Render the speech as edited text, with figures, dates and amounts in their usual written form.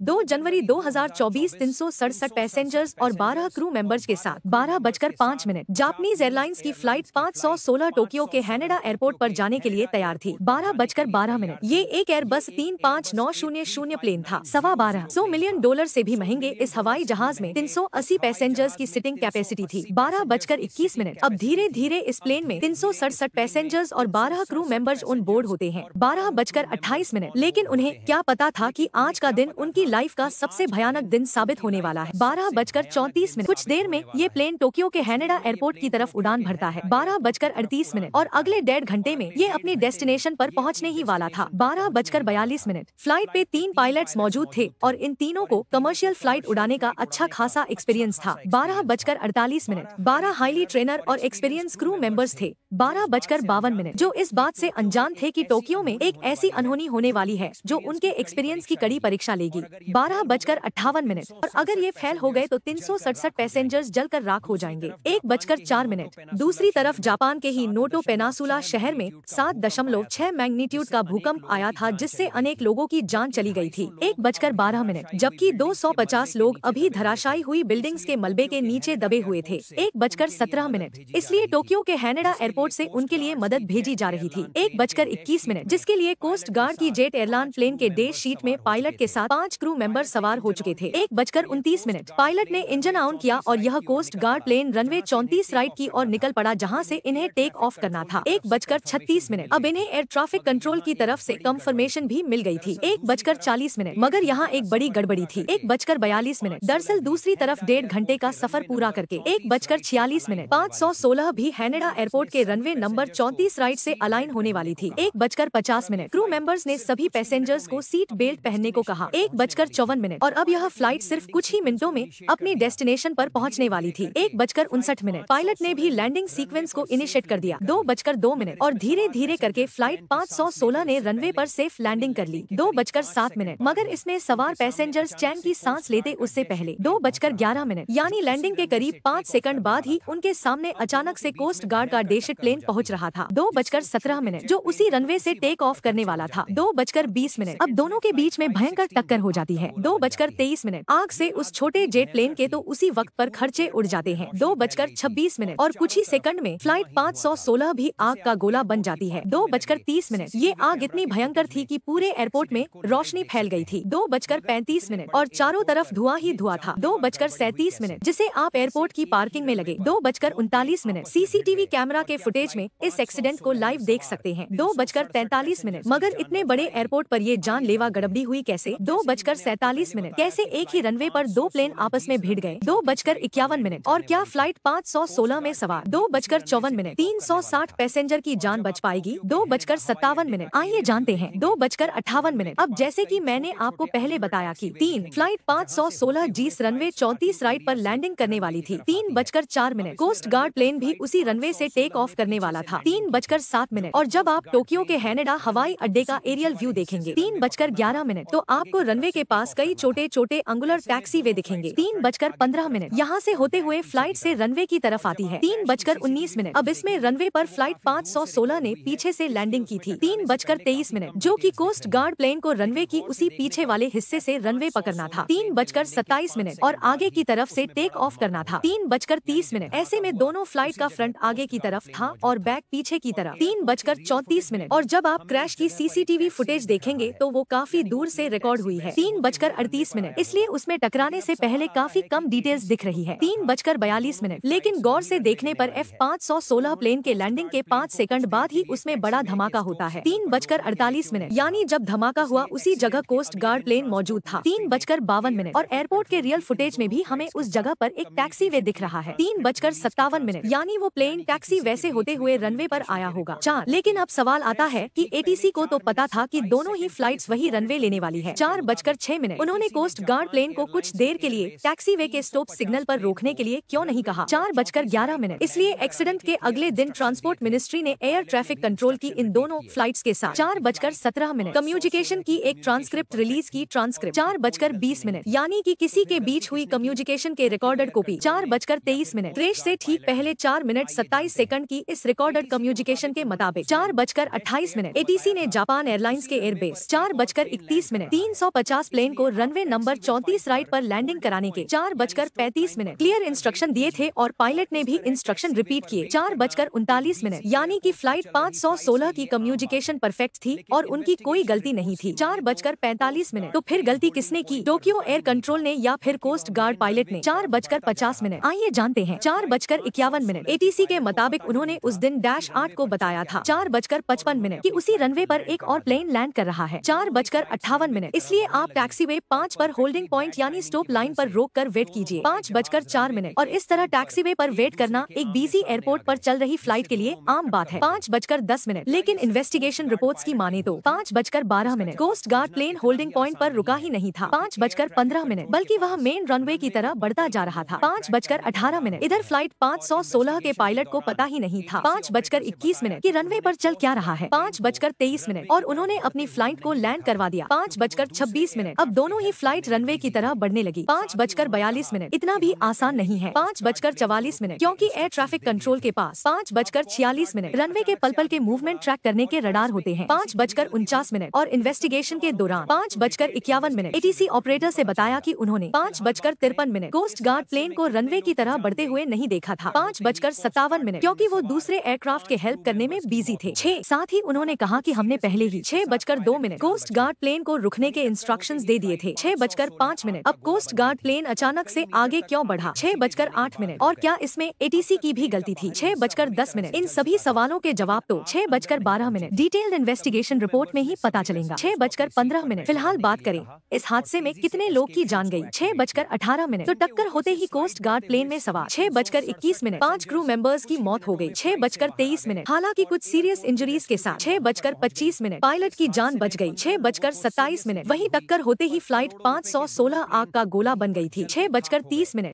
2 जनवरी 2024 367 passengers और 12 crew members के साथ 12:05 जापानीज एयरलाइंस की फ्लाइट 516 टोक्यो के हैनेडा एयरपोर्ट पर जाने के लिए तैयार थी। 12:12 ये एक एयरबस 35900 प्लेन था। $12.25 मिलियन से भी महंगे इस हवाई जहाज में 380 पैसेंजर्स की सिटिंग कैपेसिटी थी। 12:21 अब धीरे धीरे इस प्लेन में 367 पैसेंजर्स और 12 क्रू मेंबर्स ऑन बोर्ड होते हैं। 12:28 लेकिन उन्हें क्या पता था कि आज का दिन उनकी लाइफ का सबसे भयानक दिन साबित होने वाला है। 12:34 कुछ देर में ये प्लेन टोक्यो के हैनेडा एयरपोर्ट की तरफ उड़ान भरता है। 12:38 और अगले 1.5 घंटे में ये अपने डेस्टिनेशन पर पहुंचने ही वाला था। 12:42 फ्लाइट पे 3 पायलट्स मौजूद थे और इन तीनों को कमर्शियल फ्लाइट उड़ाने का अच्छा खासा एक्सपीरियंस था। 12:48 12 हाईली ट्रेनर और एक्सपीरियंस क्रू मेंबर्स थे। 12:52 जो इस बात से अनजान थे कि टोक्यो में एक ऐसी अनहोनी होने वाली है जो उनके एक्सपीरियंस की कड़ी परीक्षा लेगी। 12:58 और अगर ये फेल हो गए तो 367 पैसेंजर्स जलकर राख हो जाएंगे। 1:04 दूसरी तरफ जापान के ही नोटो पेनासुला शहर में 7.6 मैग्नीट्यूड का भूकंप आया था जिससे अनेक लोगों की जान चली गई थी। 1:12 जबकि 250 लोग अभी धराशायी हुई बिल्डिंग्स के मलबे के नीचे दबे हुए थे। 1:17 इसलिए टोक्यो के हैनेडा एयरपोर्ट से उनके लिए मदद भेजी जा रही थी। 1:21 जिसके लिए कोस्ट गार्ड की जेट एयरलाइन प्लेन के डे शीट में पायलट के साथ 5 क्रू मेंबर सवार हो चुके थे। 1:29 पायलट ने इंजन ऑन किया और यह coast guard plane runway 34 right की ओर निकल पड़ा जहां से इन्हें टेक ऑफ करना था। 1:36 अब इन्हें एयर ट्रैफिक कंट्रोल की तरफ से कंफर्मेशन भी मिल गई थी। 1:40 मगर यहाँ एक बड़ी गड़बड़ी थी। 1:42 दरअसल दूसरी तरफ 1.5 घंटे का सफर पूरा करके 1:46 516 भी हैनेडा एयरपोर्ट के रनवे नंबर 34 राइट से अलाइन होने वाली थी। 1:50 क्रू मेंबर्स ने सभी पैसेंजर्स को सीट बेल्ट पहनने को कहा। 1:54 और अब यह फ्लाइट सिर्फ कुछ ही मिनटों में अपनी डेस्टिनेशन पर पहुंचने वाली थी। 1:59 पायलट ने भी लैंडिंग सीक्वेंस को इनिशिएट कर दिया। 2:02 और धीरे धीरे करके फ्लाइट 516 ने रनवे पर सेफ लैंडिंग कर ली। 2:07 मगर इसमें सवार पैसेंजर्स चैन की सांस लेते उससे पहले 2:11 यानी लैंडिंग के करीब 5 सेकंड बाद ही उनके सामने अचानक से कोस्ट गार्ड का डेशिट प्लेन पहुंच रहा था। 2:17 जो उसी रनवे से टेक ऑफ करने वाला था। 2:20 अब दोनों के बीच में भयंकर टक्कर हो जाती है। 2:23 आग से उस छोटे जेट प्लेन के तो उसी वक्त पर खर्चे उड़ जाते हैं। 2:26 और कुछ ही सेकंड में फ्लाइट 516 भी आग का गोला बन जाती है। 2:30 ये आग इतनी भयंकर थी कि पूरे एयरपोर्ट में रोशनी फैल गई थी। 2:35 और चारों तरफ धुआं ही धुआं था। 2:37 जिसे आप एयरपोर्ट की पार्किंग में लगे। 2:39 सीसीटीवी कैमरा के फुटेज में इस एक्सीडेंट को लाइव देख सकते हैं। 2:43 मगर इतने बड़े एयरपोर्ट पर ये जानलेवा गड़बड़ी हुई कैसे। 2:47 कैसे एक ही रनवे पर 2 प्लेन आपस में भिड़ गए। 2:51 और क्या फ्लाइट 516 में सवार 2:54 360 पैसेंजर की जान बच पाएगी। 2:57 आइए जानते हैं। 2:58 अब जैसे कि मैंने आपको पहले बताया कि 3 फ्लाइट 516 जिस रनवे 34 राइट पर लैंडिंग करने वाली थी। 3:04 कोस्ट गार्ड प्लेन भी उसी रनवे से टेक ऑफ करने वाला था। 3:07 और जब आप टोक्यो के हैनेडा हवाई अड्डे का एरियल व्यू देखेंगे 3:11 तो आपको रनवे के पास कई छोटे छोटे अंगुलर टैक्सी वे दिखेंगे। 3:15 यहाँ से होते हुए फ्लाइट से रनवे की तरफ आती है। 3:19 अब इसमें रनवे पर फ्लाइट 516 ने पीछे से लैंडिंग की थी। 3:23 जो कि कोस्ट गार्ड प्लेन को रनवे की उसी पीछे वाले हिस्से से रनवे पकड़ना था। 3:27 और आगे की तरफ से टेक ऑफ करना था। 3:30 ऐसे में दोनों फ्लाइट का फ्रंट आगे की तरफ था और बैक पीछे की तरफ। 3:34 और जब आप क्रैश की सीसीटीवी फुटेज देखेंगे तो वो काफी दूर से रिकॉर्ड हुई है। 3:38 इसलिए उसमें टकराने से पहले काफी कम डिटेल्स दिख रही है। 3:42 लेकिन गौर से देखने पर F516 प्लेन के लैंडिंग के 5 सेकंड बाद ही उसमें बड़ा धमाका होता है। 3:48 यानी जब धमाका हुआ उसी जगह कोस्ट गार्ड प्लेन मौजूद था। 3:52 और एयरपोर्ट के रियल फुटेज में भी हमें उस जगह पर एक टैक्सी वे दिख रहा है। 3:57 यानी वो प्लेन टैक्सी वैसे होते हुए रनवे पर आया होगा। 4 लेकिन अब सवाल आता है कि एटीसी को तो पता था कि दोनों ही फ्लाइट्स वही रनवे लेने वाली है। 4:06 उन्होंने कोस्ट गार्ड प्लेन को कुछ देर के लिए टैक्सी वे के स्टॉप सिग्नल पर रोकने के लिए क्यों नहीं कहा। 4:11 इसलिए एक्सीडेंट के अगले दिन ट्रांसपोर्ट मिनिस्ट्री ने एयर ट्रैफिक कंट्रोल की इन दोनों फ्लाइट्स के साथ 4:17 कम्युनिकेशन की एक ट्रांसक्रिप्ट रिलीज की। ट्रांसक्रिप्ट 4:20 यानी कि किसी के बीच हुई कम्युनिकेशन के रिकॉर्डेड कॉपी। 4:23 क्रैश से ठीक पहले 4 मिनट 27 सेकंड की इस रिकॉर्डेड कम्युनिकेशन के मुताबिक 4:28 एटीसी ने जापान एयरलाइंस के एयरबेस 4:31 350 प्लेन को रनवे नंबर 34 राइट पर लैंडिंग कराने के 4:35 क्लियर इंस्ट्रक्शन दिए थे और पायलट ने भी इंस्ट्रक्शन रिपीट किए। 4:39 यानी कि फ्लाइट 516 की कम्युनिकेशन परफेक्ट थी और उनकी कोई गलती नहीं थी। 4:45 तो फिर गलती किसने की? टोक्यो एयर कंट्रोल ने या फिर कोस्ट गार्ड पायलट ने? 4:50 आइए जानते हैं। 4:51 एटीसी के मुताबिक उन्होंने उस दिन -8 को बताया था 4:55 कि उसी रनवे पर एक और प्लेन लैंड कर रहा है। 4:58 इसलिए आप टैक्सीवे 5 पर होल्डिंग पॉइंट यानी स्टॉप लाइन पर रोक कर वेट कीजिए। 5:04 और इस तरह टैक्सीवे पर वेट करना एक बिजी एयरपोर्ट पर चल रही फ्लाइट के लिए आम बात है। 5:10 लेकिन इन्वेस्टिगेशन रिपोर्ट्स की माने तो 5:12 coast guard plane holding point पर रुका ही नहीं था। 5:15 बल्कि वह मेन रनवे की तरफ बढ़ता जा रहा था। 5:18 इधर फ्लाइट 516 के पायलट को पता ही नहीं था 5:21 कि रनवे पर चल क्या रहा है। 5:23 और उन्होंने अपनी फ्लाइट को लैंड करवा दिया। 5:26 अब दोनों ही फ्लाइट रनवे की तरफ बढ़ने लगी। 5:42 इतना भी आसान नहीं है। 5:44 क्योंकि एयर ट्रैफिक कंट्रोल के पास 5:46 रनवे के पल के मूवमेंट ट्रैक करने के रडार होते हैं। 5:49 और इन्वेस्टिगेशन के दौरान 5:51 एटीसी ऑपरेटर से बताया कि उन्होंने 5:53 कोस्ट गार्ड प्लेन को रनवे की तरह बढ़ते हुए नहीं देखा था। 5:57 क्योंकि वो दूसरे एयरक्राफ्ट के हेल्प करने में बिजी थे। साथ ही उन्होंने कहा कि हमने पहले ही 6:02 कोस्ट गार्ड प्लेन को रुकने के इंस्ट्रक्शंस दे दिए थे। 6:05 अब कोस्ट गार्ड प्लेन अचानक से आगे क्यों बढ़ा? 6:08 और क्या इसमें एटीसी की भी गलती थी? 6:10 इन सभी सवालों के जवाब तो 6:12 डिटेल्ड इन्वेस्टिगेशन रिपोर्ट में ही पता चलेगा। 6:15 फिलहाल बात करें इस हादसे में कितने लोग की जान गई। 6:18 तो टक्कर होते ही कोस्ट गार्ड प्लेन में सवार 6:21 5 क्रू मेंबर्स की मौत हो गई। 6:23 हालांकि कुछ सीरियस इंजरीज के साथ। 6:25 पायलट की जान बच गई। 6:27 वहीं टक्कर होते ही फ्लाइट 516 आग का गोला बन गई थी। 6:30